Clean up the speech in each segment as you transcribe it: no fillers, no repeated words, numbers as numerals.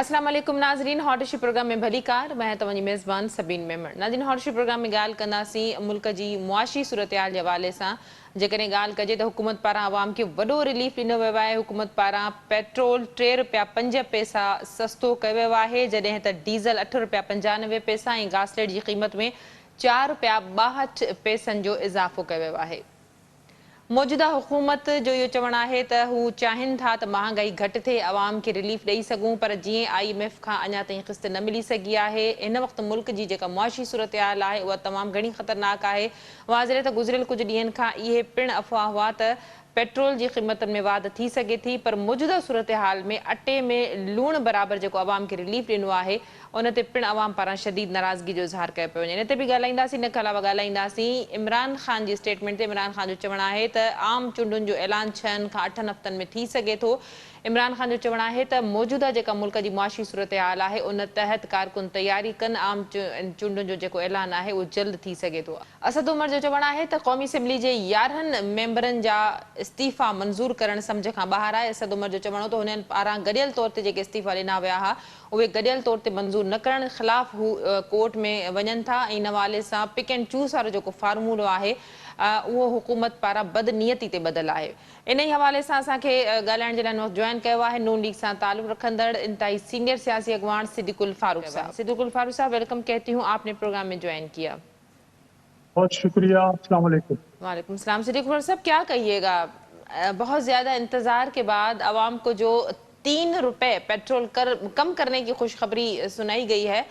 अस्सलाम वालेकुम नाज़रीन, हॉटशी प्रोग्राम में भली कार। मैं तव्हांजी मेज़बान सबीन मेमण। नाज़रीन, हॉटशी प्रोग्राम में ॻाल्हि कंदासीं मुल्क जी मुआशी सूरतहाल जे हवाले सां। जेकॾहिं ॻाल्हि कजे त हुकूमत पारां आवाम खे वॾो रिलीफ ॾिनो वियो आहे। हुकूमत पारां पेट्रोल ₹3.05 सस्तो कयो वियो आहे, जॾहिं त डीज़ल ₹8.95 ऐं घासलेट जी क़ीमत में ₹4.62 जो इज़ाफ़ो कयो वियो आहे। मौजूदा हुकूमत जो इहो चवणु आहे त हू चाहिनि था त महांगाई घटि थिए, आवाम खे रिलीफ ॾेई सघूं, पर जीअं IMF खां अञा ताईं क़िस्त न मिली सघी आहे। हिन वक़्तु मुल्क जी जेका मुआशी सूरतहाल आहे उहा तमामु घणी ख़तरनाक आहे। वाज़िर त गुज़िरियल कुझु ॾींहंनि खां इहे पिणु अफ़वाह हुआ त पेट्रोल जी क़ीमतनि में वाध थी सघे थी, पर मौजूदा सूरतहाल में अटे में लूण बराबरि जेको आवाम खे रिलीफ ॾिनो आहे उन ते पिणु आवाम पारां शदीद नाराज़गी जो इज़हार कयो पियो वञे। इन ते बि ॻाल्हाईंदासीं। इन खां अलावा ॻाल्हाईंदासीं इमरान ख़ान जी स्टेटमेंट ते। इमरान ख़ान जो चवणु आहे त आम चूंडुनि जो ऐलान 6 खां 8 हफ़्तनि में थी सघे थो। इमरान ख़ान जो चवणु आहे त मौजूदा जेका मुल्क जी मुआशी सूरतहाल आहे उन तहत कारकुन तयारी कनि, आम चूंडुनि जो जेको ऐलान आहे उहो जल्द थी सघे थो। असद उमर जो चवणु आहे त क़ौमी असेंबली जे 11 मेंबरनि जा इस्तीफ़ा मंज़ूर करणु सम्झ खां ॿाहिरि आहे। असद उमर जो चवणो त हुननि पारां गॾियल तौर ते जेके इस्तीफ़ा ॾिना विया हुआ उहे गॾियल तौर ते मंज़ूर न करण ख़िलाफ़ हू कोर्ट में वञनि था। इन हवाले सां पिक एंड चूज़ वारो जेको फार्मूलो आहे उहो हुकूमत पारां बदनीयती ते ॿधलु आहे। इन ई हवाले सां असांखे ॻाल्हाइण जे लाइ जॉइन कयो आहे नून लीग सां ताल्लुक़ रखंदड़ इंतहाई सीनियर सियासी अगवान सिद्दीकुल फारूक साहब। सिद्दीकुल फारूक साहब, वेलकम कहती हूँ, आपने प्रोग्राम में ज्वाइन किया। बहुत शुक्रिया। अस्सलाम वालेकुम। वालेकुम सलाम। सिद्दीकुल साहब, क्या कहिएगा, बहुत ज़्यादा इंतज़ार के बाद आवाम को जो ₹3 पेट्रोल कम करने की खुशखबरी सुनाई गई है,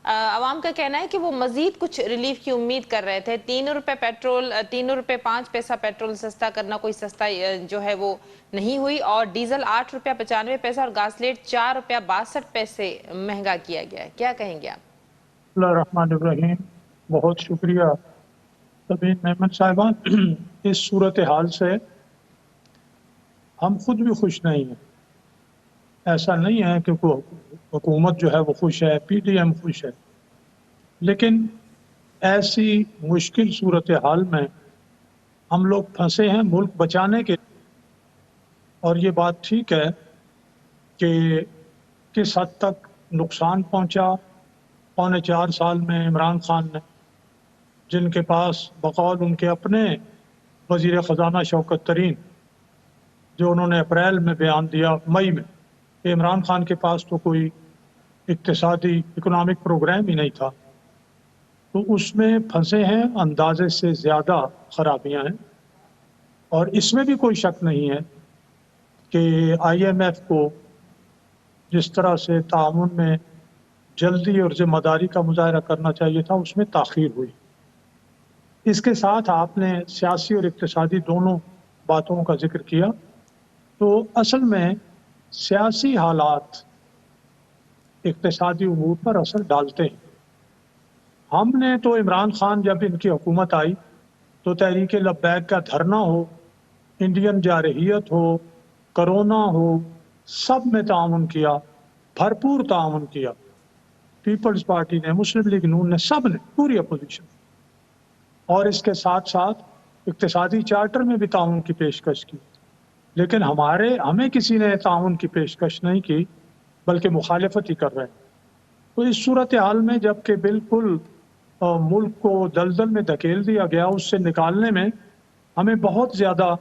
आवाम का कहना है कि वो मजीद कुछ रिलीफ की उम्मीद कर रहे थे। ₹3 पेट्रोल, ₹3.05 पेट्रोल सस्ता करना कोई सस्ता जो है वो नहीं हुई, और डीजल ₹8.95 और घासलेट ₹4.62 महंगा किया गया है। क्या कहेंगे आप? बिस्मिल्लाहिर्रहमानिर्रहीम। बहुत शुक्रिया सबीन मेमन साहिबान। इस सूरत हाल से हम खुद भी खुश नहीं हैं। ऐसा नहीं है कि हुकूमत जो है वो खुश है, PDM खुश है, लेकिन ऐसी मुश्किल सूरत हाल में हम लोग फंसे हैं मुल्क बचाने के। और ये बात ठीक है कि किस हद तक नुकसान पहुंचा 4.25 साल में इमरान खान ने, जिनके पास बकौल उनके अपने वज़ीर ख़जाना शौकत तरीन, जो उन्होंने अप्रैल में बयान दिया मई में, कि इमरान खान के पास तो कोई इक्तिसादी इकोनॉमिक प्रोग्राम ही नहीं था, तो उसमें फंसे हैं। अंदाजे से ज़्यादा खराबियां हैं, और इसमें भी कोई शक नहीं है कि IMF को जिस तरह से ताउन में जल्दी और जिम्मेदारी का मुजाहरा करना चाहिए था, उसमें ताख़ीर हुई। इसके साथ आपने सियासी और इक़्तिसादी दोनों बातों का जिक्र किया, तो असल में सियासी हालात इक़्तिसादी उमूर पर असर डालते हैं। हमने तो इमरान खान, जब इनकी हुकूमत आई तो तहरीक लब्बैक का धरना हो, इंडियन जारहियत हो, कोरोना हो, सब में ताउन किया, भरपूर ताउन किया। पीपल्स पार्टी ने, मुस्लिम लीग नून ने, सब ने, पूरी अपोजिशन। और इसके साथ साथ इक़्तिसादी चार्टर में भी ताउन की पेशकश की, लेकिन हमें किसी ने ताउन की पेशकश नहीं की, बल्कि मुखालिफत ही कर रहे हैं। तो इस सूरत हाल में जबकि बिल्कुल मुल्क को दलदल में धकेल दिया गया, उससे निकालने में हमें बहुत ज़्यादा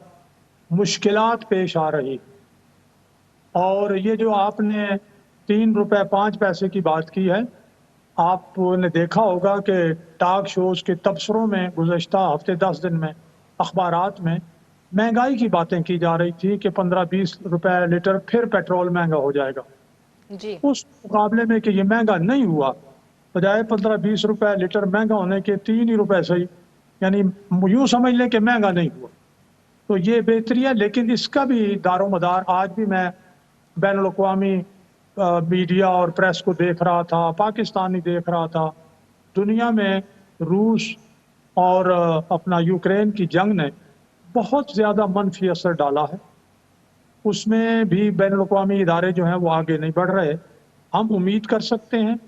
मुश्किलात पेश आ रही। और ये जो आपने ₹3.05 की बात की है, आपने देखा होगा कि टॉक शोज़ के तबसरों में गुज़श्ता हफ्ते 10 दिन में अखबारात में महंगाई की बातें की जा रही थी कि ₹15-20 लीटर फिर पेट्रोल महंगा हो जाएगा जी। उस मुकाबले में कि ये महंगा नहीं हुआ, बजाय ₹15-20 लीटर महंगा होने के ₹3 सही, यानी यूँ समझ लें कि महंगा नहीं हुआ। तो ये बेहतरी है, लेकिन इसका भी दारो मदार आज भी मैं बैनुल अक़वामी मीडिया और प्रेस को देख रहा था, पाकिस्तानी देख रहा था, दुनिया में रूस और अपना यूक्रेन की जंग ने बहुत ज़्यादा मनफी असर डाला है। उसमें भी बैनुल अक़वामी इदारे जो हैं वो आगे नहीं बढ़ रहे। हम उम्मीद कर सकते हैं,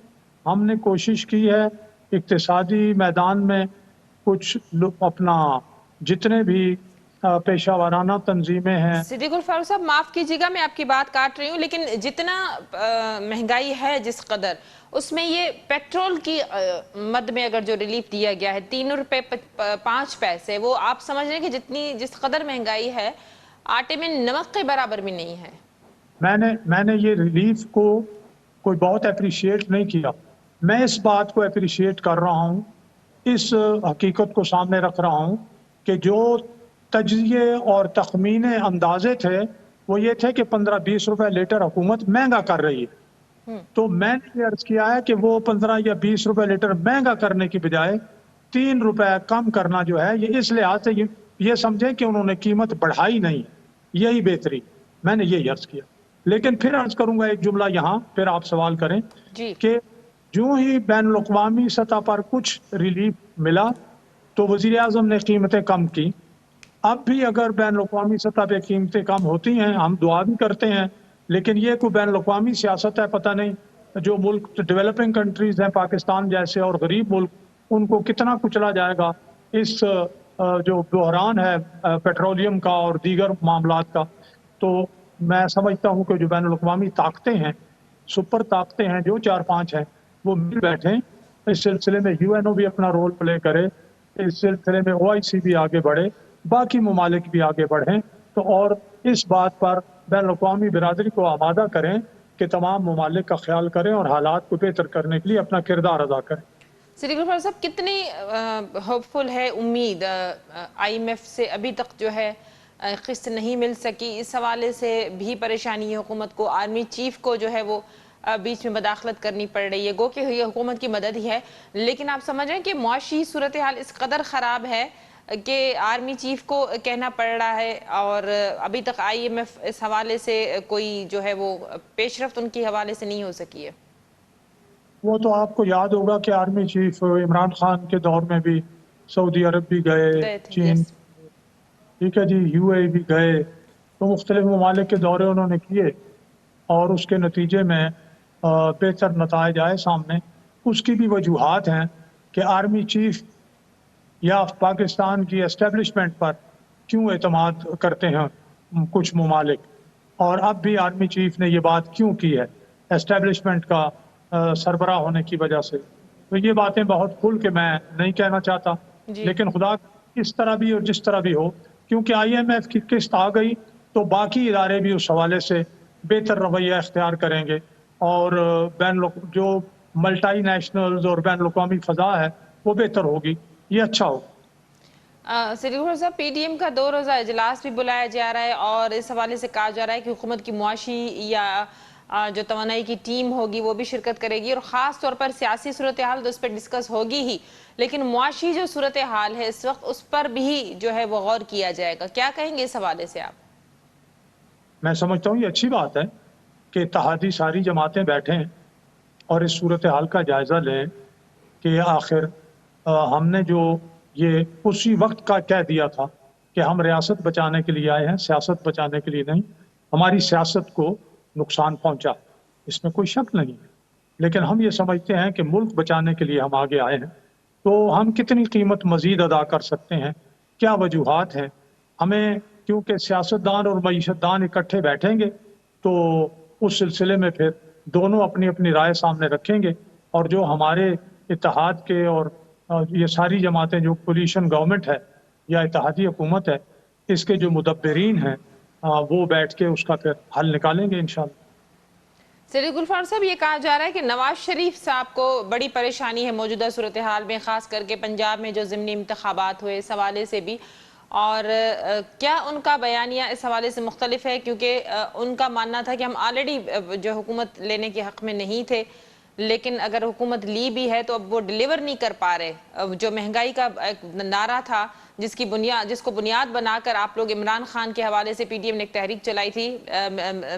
हमने कोशिश की है इक़्तिसादी मैदान में कुछ अपना जितने भी पेशा वाराना तंजीमें हैं। सिद्दीक उल फारूक साहब, माफ कीजिएगा मैं आपकी बात काट रही हूँ, लेकिन जितना महंगाई है जिस कदर, उसमें ये पेट्रोल की मद में अगर जो रिलीफ दिया गया है 3 रुपए 5 पैसे, वो आप समझ रहे हैं कि जिस कदर महंगाई है आटे में नमक के बराबर भी नहीं है। मैंने ये रिलीफ को कोई बहुत अप्रिशिएट नहीं किया। मैं इस बात को अप्रिशिएट कर रहा हूँ, इस हकीकत को सामने रख रहा हूँ कि जो तज्जिए और तखमीने अंदाजे थे वो ये थे कि 15-20 रुपए लीटर हुकूमत महंगा कर रही है। तो मैंने ये अर्ज किया है कि वो 15 या 20 रुपए लीटर महंगा करने की बजाय 3 रुपए कम करना जो है, ये इस लिहाज से ये समझें कि उन्होंने कीमत बढ़ाई नहीं, यही बेहतरी। मैंने ये अर्ज किया। लेकिन फिर अर्ज करूंगा एक जुमला यहाँ, फिर आप सवाल करें कि जो ही बैनुल अक़वामी सतह पर कुछ रिलीफ मिला तो वज़ीर आज़म ने कीमतें कम की। अब भी अगर बैनुल अक़वामी सतह पे कीमतें कम होती हैं, हम दुआ भी करते हैं, लेकिन ये कोई बैनुल अक़वामी सियासत है, पता नहीं जो मुल्क डेवलपिंग कंट्रीज हैं पाकिस्तान जैसे और गरीब मुल्क, उनको कितना कुचला जाएगा इस जो बहरान है पेट्रोलियम का और दीगर मामलात का। तो मैं समझता हूँ कि जो बैनुल अक़वामी ताकतें हैं, सुपर ताकतें हैं, जो 4-5 हैं, वो मिल बैठें, इस सिलसिले में यूएनओ भी अपना रोल प्ले करे, इस सिलसिले में OIC भी आगे बढ़े, बाकी ममालिक भी आगे बढ़ें, तो और इस बात पर बैनुल अक़वामी बिरादरी को आमादा करें कि तमाम ममालिक का ख्याल करें और हालात को बेहतर करने के लिए अपना किरदार अदा करें। सिद्दीक उल फारूक साहब, कितनी होपफुल है उम्मीद IMF से अभी तक जो है किस्त नहीं मिल सकी, इस हवाले से भी परेशानी है हुकूमत को। आर्मी चीफ को जो है वो बीच में मदाखलत करनी पड़ रही है, गो कि ये हुकूमत की मदद ही है, लेकिन आप समझ रहे हैं कि मुआशी सूरत हाल इस कदर ख़राब है कि आर्मी चीफ को कहना पड़ रहा है, और अभी तक IMF इस हवाले से कोई जो है वो पेशरफ्त उनकी हवाले से नहीं हो सकी है। वो तो आपको याद होगा कि आर्मी चीफ इमरान खान के दौर में भी सऊदी अरब भी गए, चीन, ठीक है जी, UAE भी गए, तो मुख्तलिफ ममालिक के दौरे उन्होंने किए और उसके नतीजे में बेहतर नताइज आए सामने। उसकी भी वजूहात हैं कि आर्मी चीफ या पाकिस्तान की एस्टेब्लिशमेंट पर क्यों एतमाद करते हैं कुछ ममालिक, और अब भी आर्मी चीफ ने ये बात क्यों की है एस्टेब्लिशमेंट का सरबराह होने की वजह से। तो ये बातें बहुत खुल के मैं नहीं कहना चाहता, लेकिन खुदा इस तरह भी और जिस तरह भी हो, क्योंकि IMF की किस्त आ गई तो बाकी इदारे भी उस हवाले से बेहतर रवैया इख्तियार करेंगे और जो मल्टी नेशनल्स और बैनुल अक़वामी फ़ज़ा है वो बेहतर होगी, ये अच्छा होगा। सिद्दीक उल फारूक साहब, PDM का 2 रोज़ा इजलास भी बुलाया जा रहा है और इस हवाले से कहा जा रहा है कि हुकूमत की मुआशी या जो तवानाई की टीम होगी वो भी शिरकत करेगी, और ख़ास तौर पर सियासी सूरत हाल तो इस पर डिस्कस होगी ही, लेकिन मुआशी जो सूरत हाल है इस वक्त उस पर भी जो है वो गौर किया जाएगा। क्या कहेंगे इस हवाले से आप? मैं समझता हूँ ये अच्छी बात है कि इत्तेहादी सारी जमातें बैठें और इस सूरत हाल का जायज़ा लें कि आखिर हमने जो ये उसी वक्त का कह दिया था कि हम रियासत बचाने के लिए आए हैं, सियासत बचाने के लिए नहीं। हमारी सियासत को नुकसान पहुंचा, इसमें कोई शक नहीं है, लेकिन हम ये समझते हैं कि मुल्क बचाने के लिए हम आगे आए हैं, तो हम कितनी कीमत मजीद अदा कर सकते हैं, क्या वजूहात हैं हमें, क्योंकि सियासतदान और मईशतदान इकट्ठे बैठेंगे तो उस सिलसिले में फिर दोनों अपनी अपनी राय सामने रखेंगे, और जो हमारे इत्तेहाद के और ये सारी जमातें जो कोलिशन गवर्नमेंट है या इत्तेहादी हुकूमत है, इसके जो मुदब्बिरीन हैं वो बैठ के उसका फिर हल निकालेंगे इंशाअल्लाह। सिद्दीक उल फारूक साहब, ये कहा जा रहा है कि नवाज शरीफ साहब को बड़ी परेशानी है मौजूदा सूरत हाल में, ख़ास करके पंजाब में जो ज़िमनी इंतखाबात हुए इस हवाले से भी, और क्या उनका बयानिया इस हवाले से मुख्तलिफ है? क्योंकि उनका मानना था कि हम ऑलरेडी जो हुकूमत लेने के हक़ में नहीं थे, लेकिन अगर हुकूमत ली भी है तो अब वो डिलीवर नहीं कर पा रहे। जो महंगाई का एक नारा था जिसको बुनियाद बनाकर आप लोग इमरान खान के हवाले से PDM ने एक तहरीक चलाई थी,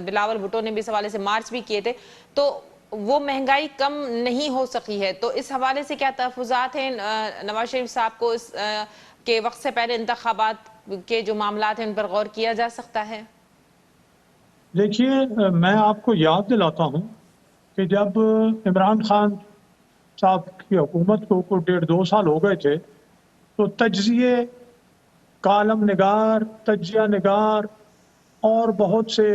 बिलावल भुट्टो ने भी इस हवाले से मार्च भी किए थे, तो वो महंगाई कम नहीं हो सकी है। तो इस हवाले से क्या तहफ़्फ़ुज़ात हैं नवाज शरीफ साहब को इस के वक्त से पहले इंतखाबात के जो मामलात हैं उन पर गौर किया जा सकता है? देखिए, मैं आपको याद दिलाता हूँ कि जब इमरान खान साहब की हुकूमत को 1.5-2 साल हो गए थे, तो तज्ज़िये کالم نگار، تجزیہ نگار اور بہت سے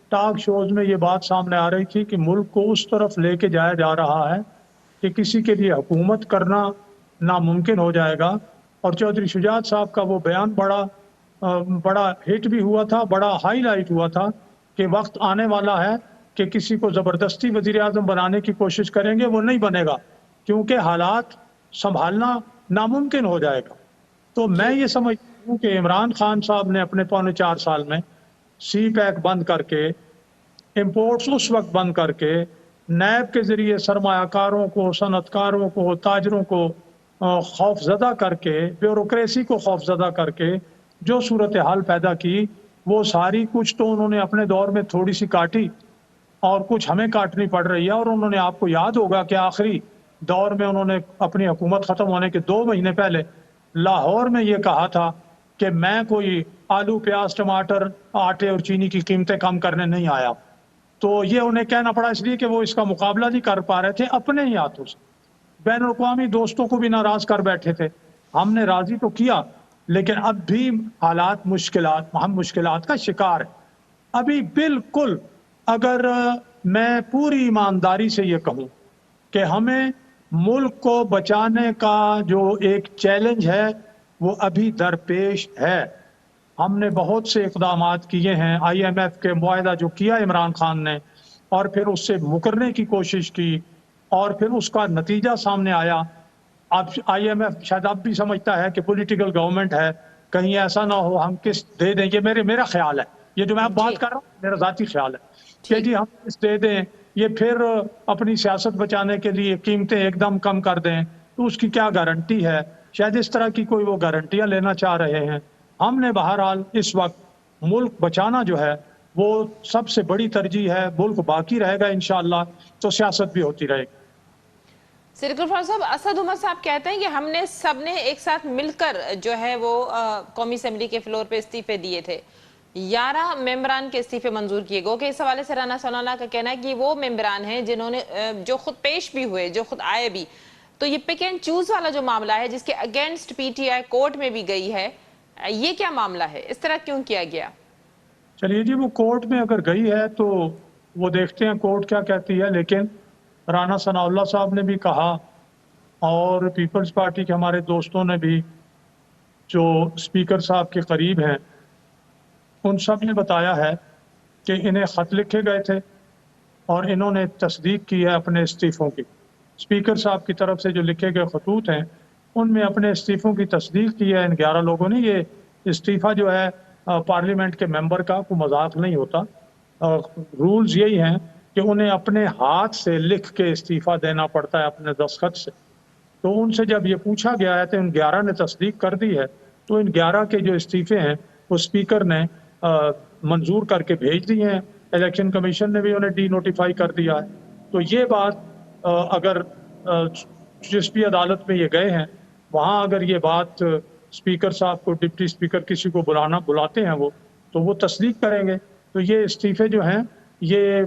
ٹاک شوز میں یہ بات سامنے آ رہی تھی کہ ملک کو اس طرف لے کے جایا جا رہا ہے کہ کسی کے لیے حکومت کرنا ناممکن ہو جائے گا. اور چودھری شجاعت صاحب کا وہ بیان بڑا ہٹ بھی ہوا تھا، بڑا ہائی لائٹ ہوا تھا کہ وقت آنے والا ہے کہ کسی کو زبردستی وزیر اعظم بنانے کی کوشش کریں گے، وہ نہیں بنے گا کیونکہ حالات سنبھالنا ناممکن ہو جائے گا. تو میں یہ سمجھتا ہوں کہ عمران خان صاحب نے اپنے 4.25 سال میں سی پیک بند کر کے، امپورٹس اس وقت بند کر کے، نیب کے ذریعے سرمایہ کاروں کو، صنعت کاروں کو، تاجروں کو خوف زدہ کر کے، بیوروکریسی کو خوف زدہ کر کے جو صورتحال پیدا کی، وہ ساری کچھ تو انہوں نے اپنے دور میں تھوڑی سی کاٹی اور کچھ ہمیں کاٹنی پڑ رہی ہے. اور انہوں نے، آپ کو یاد ہوگا کہ آخری دور میں انہوں نے اپنی حکومت ختم ہونے کے 2 مہینے پہلے لاہور میں یہ کہا تھا کہ میں کوئی آلو، پیاز، ٹماٹر، آٹے اور چینی کی قیمتیں کم کرنے نہیں آیا. تو یہ انہیں کہنا پڑا اس لیے کہ وہ اس کا مقابلہ نہیں کر پا رہے تھے اپنے ہی ہاتھوں سے. بین الاقوامی دوستوں کو بھی ناراض کر بیٹھے تھے. ہم نے راضی تو کیا، لیکن اب بھی حالات ہم مشکلات کا شکار ہیں. ابھی بالکل، اگر میں پوری ایمانداری سے یہ کہوں کہ ہمیں ملک کو بچانے کا جو ایک چیلنج ہے وہ ابھی درپیش ہے. ہم نے بہت سے اقدامات کیے ہیں، آئی ایم ایف کے معاہدہ جو کیا عمران خان نے، اور پھر اس سے مکرنے کی کوشش کی، اور پھر اس کا نتیجہ سامنے آیا. اب آئی ایم ایف شاید اب بھی سمجھتا ہے کہ پولیٹیکل گورنمنٹ ہے، کہیں ایسا نہ ہو ہم قسط دے دیں. یہ میرا خیال ہے، یہ جو میں اب جی بات کر رہا ہوں میرا ذاتی خیال ہے کہ ٹھیک. جی ہم قسط دے دیں، یہ پھر اپنی سیاست بچانے کے لیے قیمتیں ایک دم کم کر دیں، تو اس کی کیا گارنٹی ہے؟ شاید اس طرح کی کوئی وہ گارنٹیاں لینا چاہ رہے ہیں. ہم نے بہرحال اس وقت ملک بچانا جو ہے وہ سب سے بڑی ترجیح ہے. ملک باقی رہے گا انشاءاللہ تو سیاست بھی ہوتی رہے گی. صدیق غفار صاحب، اسد عمر صاحب کہتے ہیں کہ ہم نے سب نے ایک ساتھ مل کر جو ہے وہ قومی اسمبلی کے فلور پہ استعفے دیے تھے. 11 ممبران کے استعفے منظور کیے گئے کہ اس حوالے سے رانا ثناءاللہ کا کہنا ہے کہ وہ ممبران ہیں جنہوں نے جو خود پیش بھی ہوئے، جو خود آئے بھی. تو یہ پک اینڈ چوز والا جو معاملہ ہے جس کے against P T I court میں بھی گئی ہے، یہ کیا معاملہ ہے؟ اس طرح کیوں کیا گیا؟ چلیے جی، وہ کورٹ میں اگر گئی ہے تو وہ دیکھتے ہیں کورٹ کیا کہتی ہے. لیکن رانا ثناء اللہ صاحب نے بھی کہا اور پیپلز پارٹی کے ہمارے دوستوں نے بھی جو اسپیکر صاحب کے قریب ہیں ان سب نے بتایا ہے کہ انہیں خط لکھے گئے تھے اور انہوں نے تصدیق کی ہے اپنے استعفوں کی. اسپیکر صاحب کی طرف سے جو لکھے گئے خطوط ہیں ان میں اپنے استعفوں کی تصدیق کی ہے ان 11 لوگوں نے. یہ استعفیٰ جو ہے پارلیمنٹ کے ممبر کا کوئی مذاق نہیں ہوتا. رولز یہی ہیں کہ انہیں اپنے ہاتھ سے لکھ کے استعفیٰ دینا پڑتا ہے اپنے دستخط سے. تو ان سے جب یہ پوچھا گیا ہے تو ان 11 نے تصدیق کر دی ہے. تو ان 11 کے جو استعفے ہیں وہ اسپیکر نے منظور کر کے بھیج دی ہیں. الیکشن کمیشن نے بھی انہیں ڈی نوٹیفائی کر دیا ہے. تو یہ بات اگر جس بھی عدالت میں یہ گئے ہیں وہاں اگر یہ بات اسپیکر صاحب کو، ڈپٹی اسپیکر کسی کو بلاتے ہیں وہ تو وہ تصدیق کریں گے. تو یہ استعفے جو ہیں یہ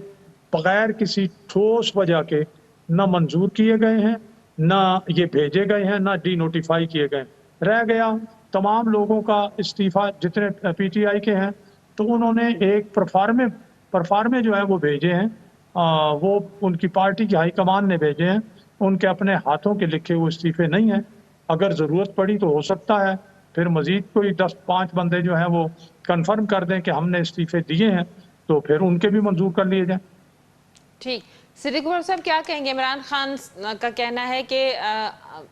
بغیر کسی ٹھوس وجہ کے نہ منظور کیے گئے ہیں، نہ یہ بھیجے گئے ہیں، نہ ڈی نوٹیفائی کیے گئے. رہ گیا تمام لوگوں کا استعفیٰ جتنے پی ٹی آئی کے ہیں تو انہوں نے ایک پرفارمے جو ہے وہ بھیجے ہیں. وہ ان کی پارٹی کی ہائی کمان نے بھیجے ہیں. ان کے اپنے ہاتھوں کے لکھے وہ استعفے نہیں ہیں. اگر ضرورت پڑی تو ہو سکتا ہے پھر مزید کوئی 10-5 بندے جو ہیں وہ کنفرم کر دیں کہ ہم نے استعفے دیے ہیں تو پھر ان کے بھی منظور کر لیے جائیں. ٹھیک. صدیق غفار صاحب کیا کہیں گے؟ عمران خان کا کہنا ہے کہ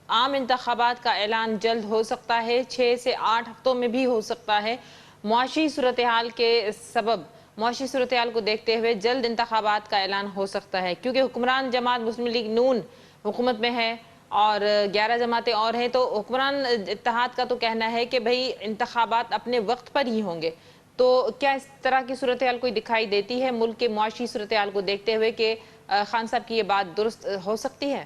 عام انتخابات کا اعلان جلد ہو سکتا ہے، 6 سے 8 ہفتوں میں بھی ہو سکتا ہے. معاشی صورتحال کے سبب، معاشی صورتحال کو دیکھتے ہوئے جلد انتخابات کا اعلان ہو سکتا ہے کیونکہ حکمران جماعت مسلم لیگ نون حکومت میں ہے اور 11 جماعتیں اور ہیں. تو حکمران اتحاد کا تو کہنا ہے کہ بھئی انتخابات اپنے وقت پر ہی ہوں گے. تو کیا اس طرح کی صورتحال کوئی دکھائی دیتی ہے ملک کے معاشی صورتحال کو دیکھتے ہوئے کہ خان صاحب کی یہ بات درست ہو سکتی ہے؟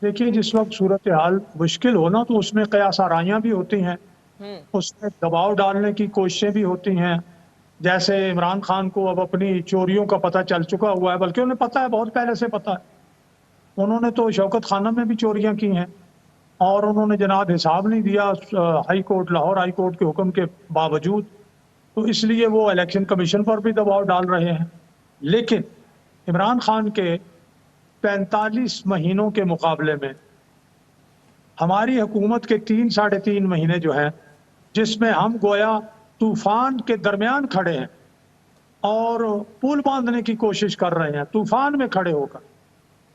دیکھیے، جس وقت صورتحال مشکل ہونا تو اس میں قیاس آرائیاں بھی ہوتی ہیں، اس میں دباؤ ڈالنے کی کوششیں بھی ہوتی ہیں. جیسے عمران خان کو اب اپنی چوریوں کا پتہ چل چکا ہوا ہے، بلکہ انہیں پتہ ہے، بہت پہلے سے پتہ ہے. انہوں نے تو شوکت خانہ میں بھی چوریاں کی ہیں اور انہوں نے جناب حساب نہیں دیا high court, Lahore high court کے حکم کے باوجود، تو اس لیے وہ الیکشن کمیشن پر بھی دباؤ ڈال رہے ہیں۔ لیکن عمران خان کے 45 مہینوں کے مقابلے میں ہماری حکومت کے 3 ساڑھے 3 مہینے جو ہیں، جس میں ہم گویا طوفان کے درمیان کھڑے ہیں اور پل باندھنے کی کوشش کر رہے ہیں طوفان میں کھڑے ہو کر،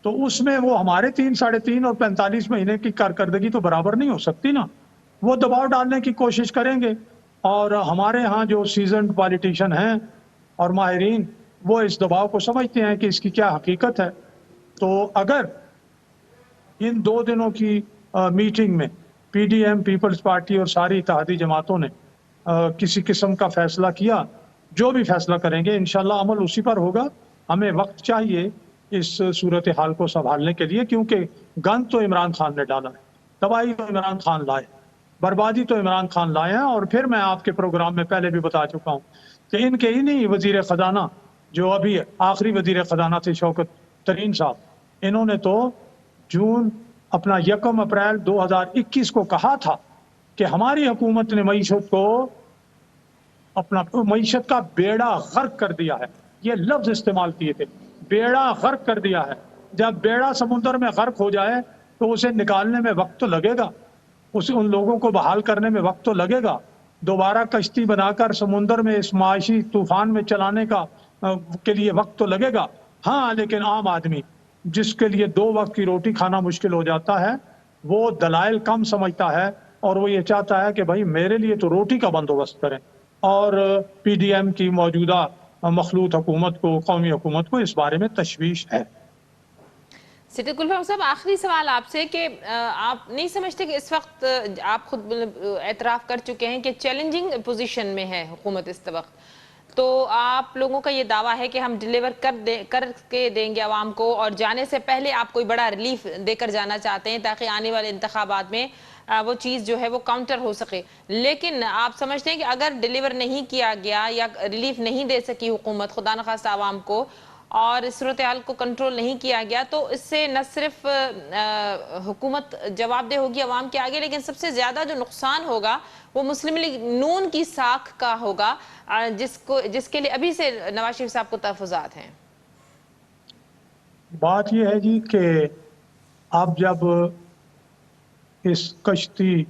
تو اس میں وہ ہمارے 3 ساڑھے 3 اور 45 مہینے کی کارکردگی تو برابر نہیں ہو سکتی نا۔ وہ دباؤ ڈالنے کی کوشش کریں گے، اور ہمارے ہاں جو سیزنڈ پالیٹیشین ہیں اور ماہرین، وہ اس دباؤ کو سمجھتے ہیں کہ اس کی کیا حقیقت ہے۔ تو اگر ان 2 دنوں کی میٹنگ میں P D M, Peoples Party اور ساری اتحادی جماعتوں نے کسی قسم کا فیصلہ کیا، جو بھی فیصلہ کریں گے انشاءاللہ عمل اسی پر ہوگا۔ ہمیں وقت چاہیے اس صورتحال کو سنبھالنے کے لیے، کیونکہ گند تو عمران خان نے ڈالا ہے، تباہی تو عمران خان لائے، بربادی تو عمران خان لائے ہیں۔ اور پھر میں آپ کے پروگرام میں پہلے بھی بتا چکا ہوں کہ ان کے انہی وزیر خزانہ جو ابھی آخری وزیر خزانہ تھے شوکت ترین صاحب، انہوں نے تو جون اپنا 1 اپریل 2021 کو کہا تھا کہ ہماری حکومت نے معیشت کو اپنا معیشت کا بیڑا غرق کر دیا ہے۔ یہ لفظ استعمال کیے تھے، بیڑا غرق کر دیا ہے۔ جب بیڑا سمندر میں غرق ہو جائے تو اسے نکالنے میں وقت تو لگے گا، ان لوگوں کو بحال کرنے میں وقت تو لگے گا، دوبارہ کشتی بنا کر سمندر میں اس معاشی طوفان میں چلانے کے لیے وقت تو لگے گا۔ ہاں، لیکن عام آدمی جس کے لیے 2 وقت کی روٹی کھانا مشکل ہو جاتا ہے، وہ دلائل کم سمجھتا ہے، اور وہ یہ چاہتا ہے کہ بھائی میرے لیے تو روٹی کا بندوبست کریں۔ اور پی ڈی ایم کی موجودہ مخلوط حکومت کو، قومی حکومت کو اس بارے میں تشویش ہے۔ صدیق الفام صاحب، آخری سوال آپ سے کہ آپ نہیں سمجھتے کہ اس وقت آپ خود اعتراف کر چکے ہیں کہ چیلنجنگ پوزیشن میں ہے حکومت اس وقت، تو آپ لوگوں کا یہ دعویٰ ہے کہ ہم ڈیلیور کر کے دیں گے عوام کو، اور جانے سے پہلے آپ کوئی بڑا ریلیف دے کر جانا چاہتے ہیں تاکہ آنے والے انتخابات میں وہ چیز جو ہے وہ کاؤنٹر ہو سکے، لیکن آپ سمجھتے ہیں کہ اگر ڈیلیور نہیں کیا گیا یا ریلیف نہیں دے سکی حکومت خدا نخواستہ عوام کو، اور اس صورتحال کو کنٹرول نہیں کیا گیا، تو اس سے نہ صرف حکومت جواب دہ ہوگی عوام کے آگے، لیکن سب سے زیادہ جو نقصان ہوگا وہ مسلم لیگ نون کی ساکھ کا ہوگا، جس کے لیے ابھی سے نواز شریف صاحب کو تحفظات ہیں۔ بات یہ ہے جی کہ اب جب اس کشتی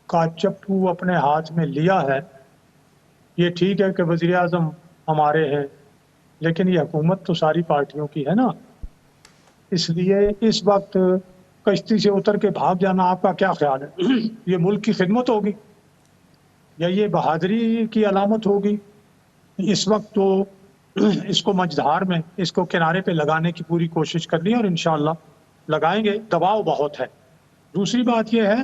کا چپو اپنے ہاتھ میں لیا ہے، یہ ٹھیک ہے کہ وزیر اعظم ہمارے ہیں، لیکن یہ حکومت تو ساری پارٹیوں کی ہے نا۔ اس لیے اس وقت کشتی سے اتر کے بھاگ جانا آپ کا کیا خیال ہے؟ یہ ملک کی خدمت ہوگی یا یہ بہادری کی علامت ہوگی؟ اس وقت تو اس کو مجدھار میں، اس کو کنارے پہ لگانے کی پوری کوشش کرنی ہے، اور انشاءاللہ لگائیں گے۔ دباؤ بہت ہے۔ دوسری بات یہ ہے،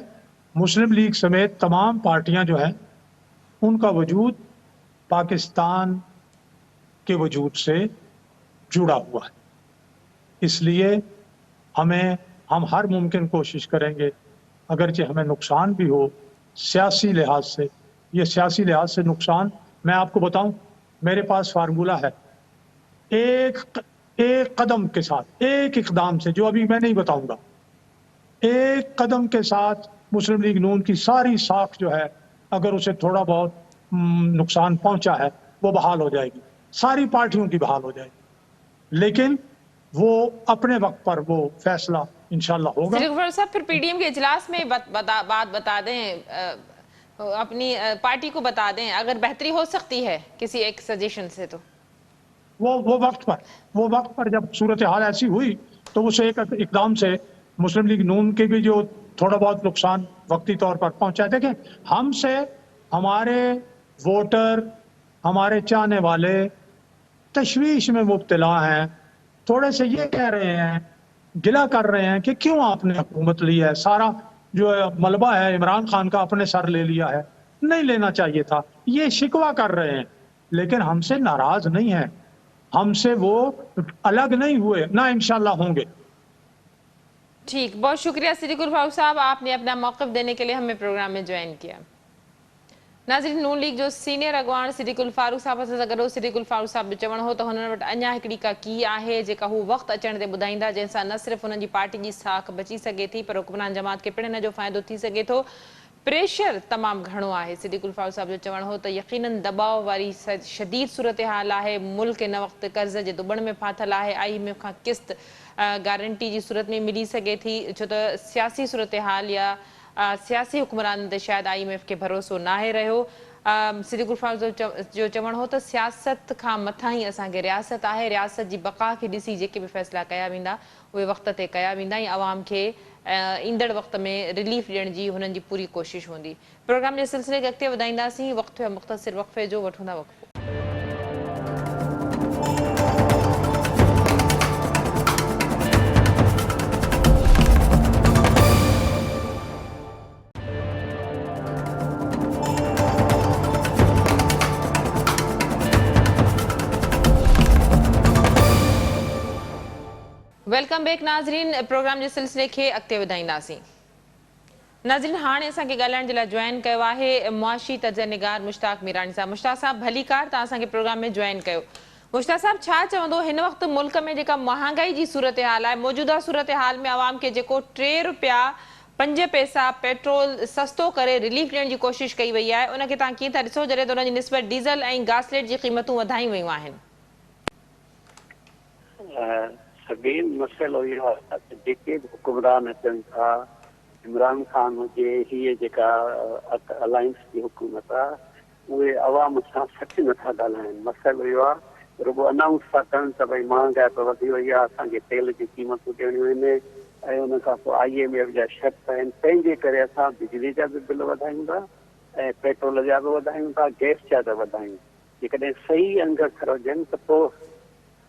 مسلم لیگ سمیت تمام پارٹیاں جو ہیں ان کا وجود پاکستان کے وجود سے جڑا ہوا ہے، اس لیے ہم ہر ممکن کوشش کریں گے، اگرچہ ہمیں نقصان بھی ہو سیاسی لحاظ سے۔ یہ سیاسی لحاظ سے نقصان، میں آپ کو بتاؤں، میرے پاس فارمولہ ہے، ایک قدم کے ساتھ، ایک اقدام سے، جو ابھی میں نہیں بتاؤں گا، ایک قدم کے ساتھ مسلم لیگ نون کی ساری ساکھ جو ہے، اگر اسے تھوڑا بہت نقصان پہنچا ہے، وہ بحال ہو جائے گی، ساری پارٹیوں کی بحال ہو جائے گی، لیکن وہ اپنے وقت پر وہ فیصلہ انشاءاللہ ہوگا۔ صدیق الفام صاحب، پھر پی ڈی ایم کے اجلاس میں بات بتا دیں، اپنی پارٹی کو بتا دیں، اگر بہتری ہو سکتی ہے کسی ایک سجیشن سے، تو وہ وقت پر جب صورتحال ایسی ہوئی تو اسے ایک اقدام سے مسلم لیگ نون کے بھی جو تھوڑا بہت نقصان وقتی طور پر پہنچا، دیکھیں ہم سے ہمارے ووٹر، ہمارے چاہنے والے تشویش میں مبتلا ہیں، تھوڑے سے یہ کہہ رہے ہیں، گلہ کر رہے ہیں کہ کیوں آپ نے حکومت لی ہے، سارا جو ملبہ ہے عمران خان کا اپنے سر لے لیا ہے، نہیں لینا چاہیے تھا، یہ شکوہ کر رہے ہیں، لیکن ہم سے ناراض نہیں ہیں، ہم سے وہ الگ نہیں ہوئے، نہ انشاءاللہ ہوں گے۔ ٹھیک، بہت شکریہ صدیق الفام صاحب، آپ نے اپنا موقف دینے کے لیے ہمیں پروگرام میں جوائن کیا۔ नाज़रीन, नून लीग जो सीनियर अॻवान सिद्दीकुल फारूक साहब सां गॾो सिद्दीकुल फारूक साहब जो चवणो हो त हुननि वटि अञा हिकिड़ी का की आहे जेका हू वक़्तु अचण ते ॿुधाईंदा, जंहिंसां न सिर्फ़ु हुननि जी पार्टी जी साख बची सघे थी पर हुक्मरान जमात खे पिण हिन जो फ़ाइदो थी सघे थो। प्रेशर तमामु घणो आहे। सिद्दीकुल फारूक साहब जो चवणो हो त यक़ीनन दबाव वारी शदीद सूरत हाल आहे। मुल्क हिन वक़्तु कर्ज़ जे दुबण में फाथल आहे। IMF खां किस्त गारंटी जी सूरत में मिली सघे थी, छो त सियासी सूरत हाल या सियासी हुक्मरान ते शायदि IMF खे भरोसो न आहे रहियो। सिद्दीकुल फारूक जो चवणो हो त सियासत खां मथां ई असांखे रियासत आहे। रियासत जी बक़ा खे ॾिसी जेके बि फ़ैसिला कया वेंदा उहे वक़्त ते कया वेंदा ऐं अवाम खे ईंदड़ वक़्त में रिलीफ ॾियण जी हुननि जी पूरी कोशिशि हूंदी। प्रोग्राम जे सिलसिले खे अॻिते वधाईंदासीं। वक़्तु मुख़्तसिर वक़फ़े जो वठूं था वक़्फ़ो। वेलकम बैक नाज़रीन, प्रोग्राम जे सिलसिले खे अॻिते वधाईंदासीं। नाज़रीन, हाणे असांखे ॻाल्हाइण जे लाइ जॉइन कयो आहे मुआशी तजनिगार मुश्ताक मीरानी साहब। मुश्ताक साहब भलीकार, तव्हां असांखे प्रोग्राम में जॉइन कयो। मुश्ताक साहब, छा चवंदो हिन वक़्तु मुल्क में जेका महांगाई जी सूरत हाल आहे, मौजूदा सूरत हाल में अवाम खे जेको 3 रुपया 5 पैसा पेट्रोल सस्तो करे रिलीफ ॾियण जी कोशिशि कई वई आहे, उनखे तव्हां कीअं था ॾिसो जॾहिं त उनजी निस्बत डीज़ल ऐं गासलेट जी क़ीमतूं वधाई वयूं आहिनि? सभेन मसइलो इहो आहे त जेके बि हुकुमरान अचनि था, इमरान खान हुजे, हीअ जेका अलायंस जी हुकूमत आहे, उहे अवाम सां सच नथा ॻाल्हाइनि। मसइलो इहो आहे रुॻो अनाउंस था कनि त भई महांगाई त वधी वई आहे, असांखे तेल जी क़ीमतूं ॾियणियूं आहिनि ऐं उन खां पोइ IMF जा शर्त आहिनि, तंहिंजे करे असां बिजली जा बि बिल वधायूं था ऐं पेट्रोल जा बि वधायूं था, गैस जा त वधायूं। जेकॾहिं सही अंग अखर हुजनि त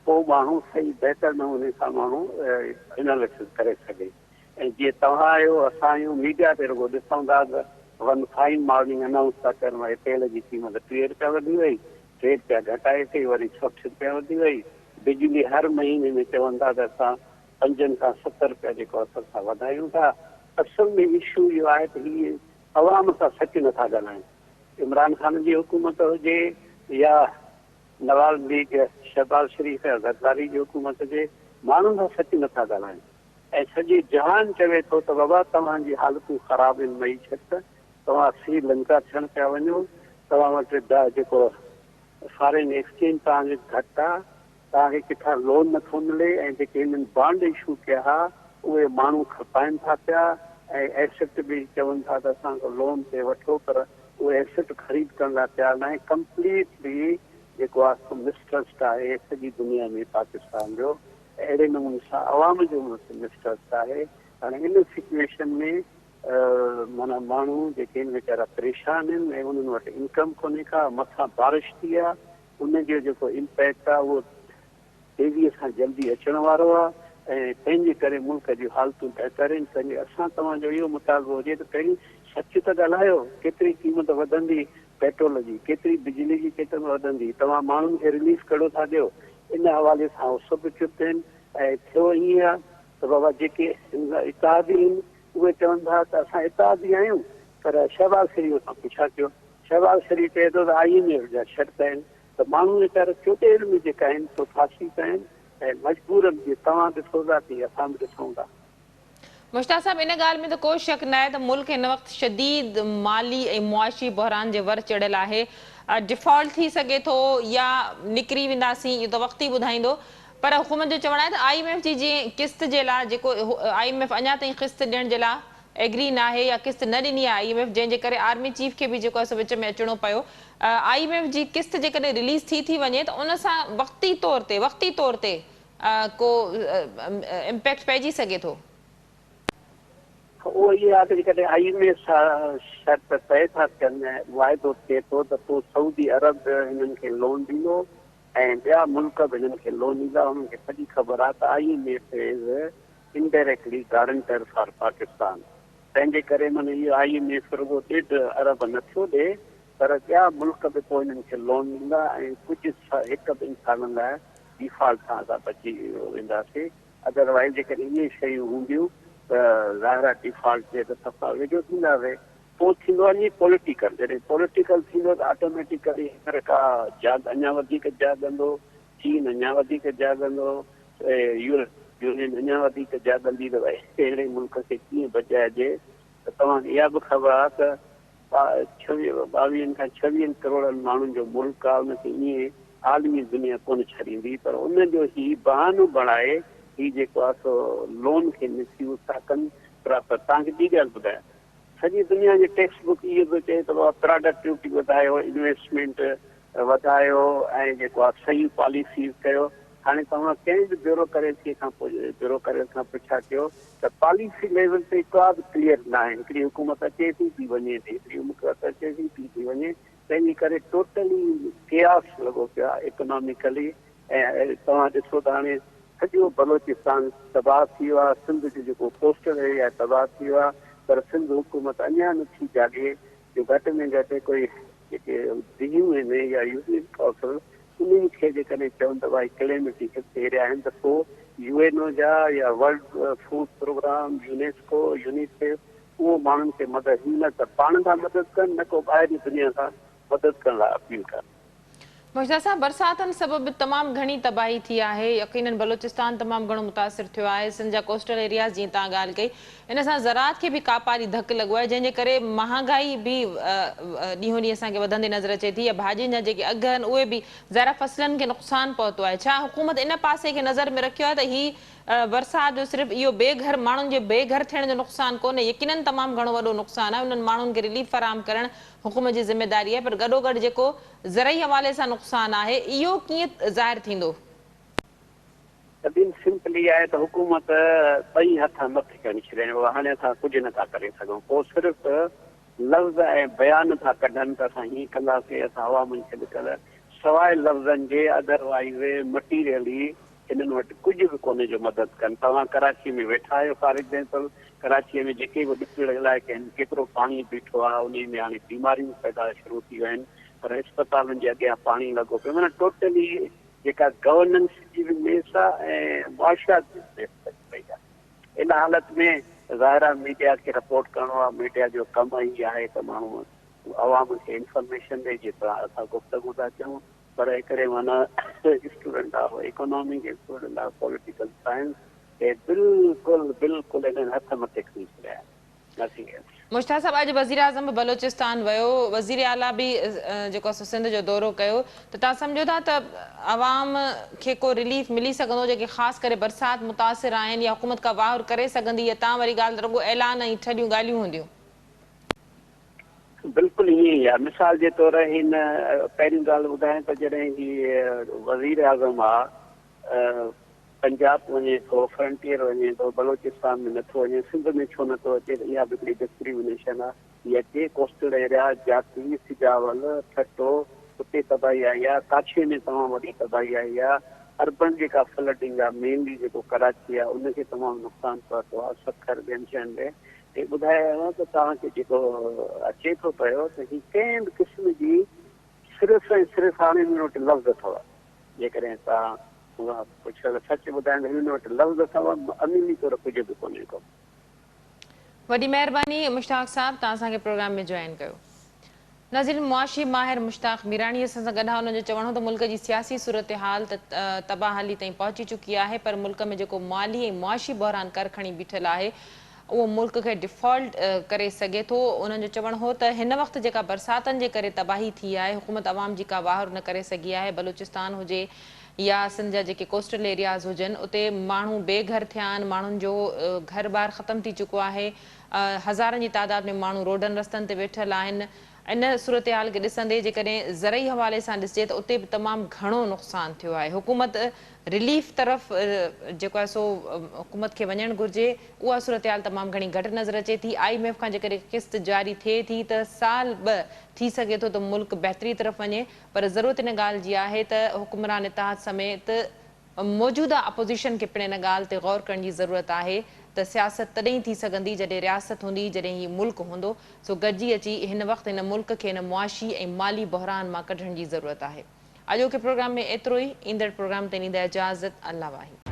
पोइ माण्हू सही बहितर नमूने सां माण्हू एनालिसिस करे सघे। ऐं जीअं तव्हां आहियो, असां आहियूं, मीडिया ते रुॻो ॾिसूं था त वन फाइन मॉर्निंग अनाउंस था कनि भई तेल जी क़ीमत 3 रुपया वधी वई, 3 रुपया घटाए थी, वरी 60 रुपया वधी वई। बिजली हर महीने में चवनि था त असां 5 खां 7 रुपया जेको असां सां वधायूं था। असल में इशू इहो आहे त हीअ अवाम सां सच नथा ॻाल्हाइनि। इमरान खान जी हुकूमत हुजे या नवाज़ लीग शहबाज शरीफ़ या ज़रदारी जी हुकूमत जे, माण्हुनि सां सच नथा ॻाल्हाइनि ऐं सॼी जहान चवे थो त बाबा तव्हांजी हालतूं ख़राब आहिनि मईशत, तव्हां श्रीलंका थियण पिया वञो, तव्हां वटि जेको फॉरेन एक्सचेंज तव्हांजो घटि आहे, तव्हांखे किथां लोन नथो मिले ऐं जेके हिननि बॉन्ड इशू कया हुआ उहे माण्हू खपाइनि था पिया ऐं एसेट बि चवनि था त असांखां लोन ते वठो, पर उहे एसेट ख़रीद करण लाइ तयारु न आहे। कंप्लीटली जेको आहे मिसट्रस्ट आहे सॼी दुनिया में पाकिस्तान जो, अहिड़े नमूने सां अवाम जो मिसट्रस्ट आहे। हाणे इन सिचुएशन में माना माण्हू जेके आहिनि वीचारा परेशान आहिनि ऐं उन्हनि वटि इनकम कोन्हे का, मथां बारिश थी आहे, उनजो जेको इम्पैक्ट आहे उहो तेज़ीअ सां जल्दी अचण वारो आहे ऐं तंहिंजे करे मुल्क जूं हालतूं बहितर आहिनि। पंहिंजे असां तव्हांजो इहो मुतालबो हुजे त पहिरीं सच त ॻाल्हायो, केतिरी क़ीमत वधंदी पेट्रोल जी, केतिरी बिजली जी क़ीमत वधंदी, तव्हां माण्हुनि खे रिलीफ कहिड़ो था ॾियो। इन हवाले सां उहे सभु चुप आहिनि ऐं थियो ईअं आहे त बाबा जेके इतादी आहिनि उहे चवनि था त असां इतादी आहियूं, पर शहबाज शरीफ़ सां पुछा कयो। शहबाज शरीफ़ चए थो त IMF जा शर्त आहिनि, त माण्हू वीचारा चोटेल में जेका आहिनि सो फासी पिया आहिनि ऐं मजबूरन जे तव्हां ॾिसो था तीअं असां बि ॾिसूं था। मुश्ताक साहब, इन ॻाल्हि में त को शक न आहे त मुल्क हिन वक़्तु शदीद माली ऐं मुआशी बहरान जे वर चढ़ियल आहे। डिफॉल्ट थी सघे थो या निकिरी वेंदासीं, इहो त वक़्तु ई ॿुधाईंदो, पर हुकूमत जो चवणु आहे त IMF जी जीअं किस्त जे लाइ जेको IMF अञा ताईं किस्त ॾियण जे लाइ एग्री न आहे या किस्त न ॾिनी आहे IMF, जंहिंजे करे आर्मी चीफ खे बि जेको आहे विच में अचिणो पियो। IMF जी किस्त जेकॾहिं रिलीज़ थी वञे त उन सां वक़्ती तौर ते को इम्पैक्ट पइजी सघे थो। उहो इहा आहे त जेकॾहिं IMF सां शर्त तइ था कनि, वाइदो थिए थो त पोइ सऊदी अरब हिननि खे लोन ॾींदो ऐं ॿिया मुल्क बि हिननि खे लोन ॾींदा। हुननि खे सॼी ख़बर आहे त IMF is indirectly guarantor for Pakistan. तंहिंजे करे माना इहो IMF रुॻो 1.5 अरब नथो ॾे, पर ॿिया मुल्क बि पोइ हिननि खे लोन ॾींदा ऐं कुझु 1-2 सालनि लाइ डिफॉल्ट सां असां बची वेंदासीं। अदरवाइज़ जेकॾहिं इहे शयूं हूंदियूं त ज़ाहिर डिफॉल्ट जे त सफ़ा वेझो थींदासीं पोइ थींदो वञे पॉलिटिकल। जॾहिं पॉलिटिकल थींदो त ऑटोमेटिकली अमेरिका अञा वधीक जाॻंदो, चीन अञा वधीक जाॻंदो, यूरोप यूनियन अञा वधीक जाॻंदी। त भई अहिड़े मुल्क खे कीअं बचाइजे? त तव्हांखे इहा बि ख़बर आहे त 22 खां 26 करोड़नि माण्हुनि जो मुल्क आहे, उनखे ईअं आलमी दुनिया कोन छॾींदी, पर उनजो ही बहानो बणाए ही जेको आहे सो लोन खे मिसयूज़ था कनि। पर तव्हांखे ॿी ॻाल्हि ॿुधायां, सॼी दुनिया जी टेक्स्ट बुक इहो बि चए थो प्रोडक्टिविटी वधायो, इन्वेस्टमेंट वधायो ऐं जेको आहे सही पॉलिसीज़ कयो। हाणे तव्हां कंहिं बि ब्यूरोक्रेसी खां पुछा कयो त पॉलिसी लेवल ते का बि क्लियर न आहे। हिकिड़ी हुकूमत अचे थी वञे थी, हिकिड़ी हुकूमत अचे थी वञे, तंहिंजे करे टोटली केयास लॻो पियो आहे इकोनॉमिकली। ऐं तव्हां ॾिसो त हाणे सॼो बलोचिस्तान तबाह थी वियो आहे, सिंध जो जेको कोस्टल एरिया तबाह थी वियो आहे, पर सिंध हुकूमत अञा नथी जाॻे जो घटि में घटि कोई जेके दियूं आहिनि या यूनियन काउंसिल उन्हनि खे जेकॾहिं चवनि त भई क्लेमिटी एरिया आहिनि त पोइ यूएनओ जा या world food programme, UNESCO, UNICEF उहो माण्हुनि खे मदद न त पाण खां मदद कनि, न को ॿाहिरी दुनिया खां मदद करण लाइ अपील कनि। मुश्ताक साहब, बरसातनि सबबि तमामु घणी तबाही थी आहे। यकीनन बलोचिस्तान तमामु घणो मुतासिर थियो आहे। सिंध जा कोस्टल एरियाज़ जीअं तव्हां ॻाल्हि कई, इन सां ज़राअत खे बि का पारी धकु लॻो आहे, जंहिंजे करे महांगाई बि ॾींहों ॾींहुं असांखे वधंदी नज़र अचे थी। या भाॼियुनि जा जेके अघ आहिनि उहे बि ज़रा फसलनि खे नुक़सानु पहुतो आहे। छा हुकूमत इन पासे खे नज़र में रखियो आहे त ही बरसाति जो सिर्फ़ु इहो बेघर माण्हुनि जे बेघर थियण जो नुक़सानु कोन्हे, यकीनन तमामु घणो वॾो नुक़सानु आहे, उन्हनि माण्हुनि खे रिलीफ फराहम करणु हुकूमत जी ज़िमेदारी आहे, पर गॾोगॾु जेको ज़रई हवाले सां नुक़सानु आहे इहो कीअं ज़ाहिर थींदो? तॾहिं सिंपली आहे त हुकूमत ॿई हथ मथे खणी छॾिया आहिनि। हाणे असां कुझु नथा करे सघूं, पोइ सिर्फ़ु लफ़्ज़ ऐं बयान था कढनि त असां हीअं कंदासीं, असां हवा में छॾे सवाइ लफ़्ज़नि जे अदरवाइज़ मटीरियली हिननि वटि कुझु बि कोन्हे जो मदद कनि। तव्हां कराची में वेठा आहियो, फॉर एग्ज़ाम्पल कराचीअ में जेके बि ॾिसण इलाइक़े आहिनि केतिरो पाणी बीठो आहे, उन में हाणे बीमारियूं पैदा शुरू थी वियूं आहिनि, पर अस्पतालुनि जे अॻियां पाणी लॻो पियो। माना टोटली जेका गवर्नेंस जी बि मेस आहे ऐं मुआशियात जी मेस पई आहे। इन हालत में ज़ाहिर आहे मीडिया खे रिपोर्ट करिणो आहे, मीडिया जो कमु ई आहे त माण्हू अवाम खे इंफॉर्मेशन ॾे, जेतिरा असां गुफ़्तगू था कयूं। पर हिकिड़े माना student of economic, student of political science हे बिल्कुलु इन्हनि हथ मथे खणी छॾिया आहिनि। मुश्ताक साहब, अॼु वज़ीर आज़म बलोचिस्तान वियो, वज़ीर आला बि जेको आहे सिंध जो दौरो कयो, त तव्हां सम्झो था त अवाम खे को रिलीफ मिली सघंदो जेके ख़ासि करे बरसाति मुतासिर आहिनि, या हुकूमत का वाहर करे सघंदी, या तव्हां वरी ॻाल्हि रुॻो ऐलान ऐं ठॾियूं ॻाल्हियूं हूंदियूं? बिल्कुलु ईअं ई आहे। मिसाल जे तौर हिन पहिरियों ॻाल्हि ॿुधायां त जॾहिं ही वज़ीर आज़म आहे पंजाब वञे थो, फ्रंटियर वञे थो, बलोचिस्तान में नथो वञे, सिंध में छो नथो अचे? त इहा बि हिकिड़ी डिस्क्रिमिनेशन आहे। इहा अचे कोस्टल एरिया, जाती, सिजावल, ठटो, उते तबाही आई आहे। काछे में तमामु वॾी तबाही आई आहे। अर्बन जेका फ्लडिंग आहे, मेनली जेको कराची आहे, उनखे तमामु नुक़सानु पहुतो आहे। सखर ॿियनि शयुनि में हे ॿुधायो त तव्हांखे जेको अचे थो पियो त ही कंहिं बि क़िस्म जी सिर्फ़ु ऐं सिर्फ़ु हाणे हिन वटि लफ़्ज़ अथव। जेकॾहिं तव्हां पुछो सच ॿुधाइण त हिन वटि लफ़्ज़ अथव, अमीनी तौर कुझु बि कोन्हे को। वॾी महिरबानी मुश्ताक साहब, तव्हां असांखे प्रोग्राम में जॉइन कयो। नाज़रीन, मुआशी माहिर मुश्ताक मीरानी सां गॾु आहे। हुनजो चवणो त मुल्क जी सियासी सूरत हाल त तबाहली ताईं पहुची चुकी आहे, पर मुल्क में जेको माली ऐं मुआशी बहरान कर खणी बीठल आहे उहो मुल्क खे डिफॉल्ट करे सघे थो। उन्हनि जो चवणु हो त हिन वक़्तु जेका बरसातनि जे करे तबाही थी आहे, हुकूमत अवाम जी का वाहर न करे सघी आहे। बलूचिस्तान हुजे या सिंध जा जेके कोस्टल एरियाज़ हुजनि, उते माण्हू बेघर थिया आहिनि, माण्हुनि जो घर बार ख़तमु थी चुको आहे। हज़ारनि जी तादाद में माण्हू रोडनि रस्तनि ते वेठल आहिनि। इन सूरत हाल खे ॾिसंदे जेकॾहिं ज़रई हवाले सां ॾिसिजे त उते बि तमामु घणो नुक़सानु थियो आहे। हुकूमत रिलीफ तरफ़ जेको आहे सो हुकूमत खे वञणु घुरिजे, उहा सूरत हाल तमामु घणी घटि नज़र अचे थी। IMF खां जेकॾहिं किस्त जारी थिए थी त साल ॿ थी सघे थो त मुल्क बहितरी तरफ़ वञे, पर ज़रूरत इन ॻाल्हि जी आहे त हुकुमरान इत्तेहाद समेत मौजूदा अपोज़िशन खे पिणु इन ॻाल्हि ते गौर करण जी ज़रूरत आहे त सियासत तॾहिं थी सघंदी जॾहिं रियासत हूंदी, जॾहिं हीउ मुल्क हूंदो। सो गॾिजी अची हिन वक़्तु हिन मुल्क खे हिन मुआशी ऐं माली बहरान मां कढण जी ज़रूरत आहे। अॼोके प्रोग्राम में एतिरो ई। ईंदड़ प्रोग्राम ते ॾींदा इजाज़त। अल्लाह वाहिद।